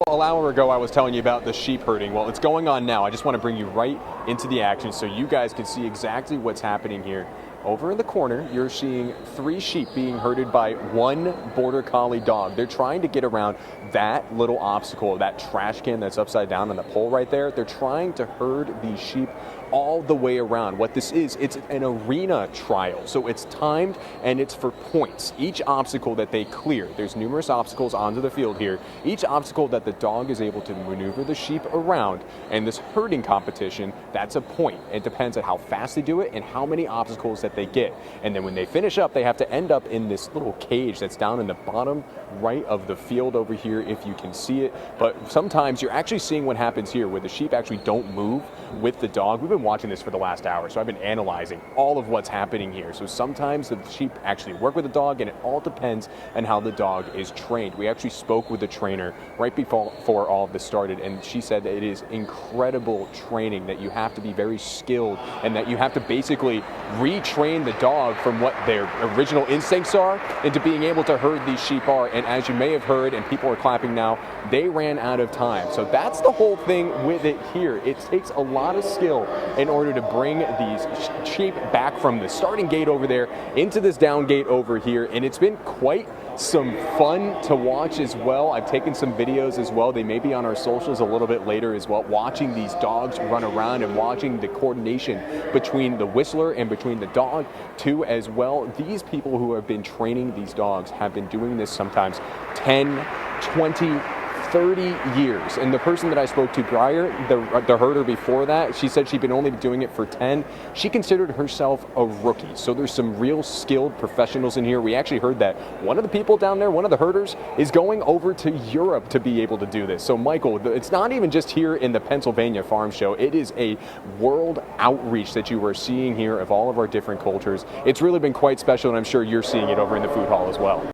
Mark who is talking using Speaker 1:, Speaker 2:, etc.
Speaker 1: An hour ago, I was telling you about the sheep herding. Well, it's going on now. I just want to bring you right into the action so you guys can see exactly what's happening here. Over in the corner, you're seeing 3 sheep being herded by 1 border collie dog. They're trying to get around that little obstacle, that trash can that's upside down on the pole right there. They're trying to herd these sheep all the way around. What this is, it's an arena trial. So it's timed and it's for points. Each obstacle that they clear, there's numerous obstacles onto the field here. Each obstacle that the dog is able to maneuver the sheep around, and this herding competition, that's a point. It depends on how fast they do it and how many obstacles that they get. And then when they finish up, they have to end up in this little cage that's down in the bottom right of the field over here, if you can see it. But sometimes you're actually seeing what happens here where the sheep actually don't move with the dog. We've been watching this for the last hour, so I've been analyzing all of what's happening here. So sometimes the sheep actually work with the dog, and it all depends on how the dog is trained. We actually spoke with the trainer right before all of this started, and she said that it is incredible training, that you have to be very skilled and that you have to basically retrain the dog from what their original instincts are into being able to herd these sheep are. And as you may have heard, and people are clapping now, they ran out of time. So that's the whole thing with it here. It takes a lot of skill in order to bring these sheep back from the starting gate over there into this down gate over here. And it's been quite some fun to watch as well. I've taken some videos as well. They may be on our socials a little bit later as well, watching these dogs run around and watching the coordination between the whistler and between the dog too as well. These people who have been training these dogs have been doing this sometimes 10, 20, 30 years. And the person that I spoke to prior, the herder before that, she said she'd been only doing it for 10. She considered herself a rookie. So there's some real skilled professionals in here. We actually heard that one of the people down there, one of the herders, is going over to Europe to be able to do this. So Michael, it's not even just here in the Pennsylvania Farm Show. It is a world outreach that you are seeing here of all of our different cultures. It's really been quite special, and I'm sure you're seeing it over in the food hall as well.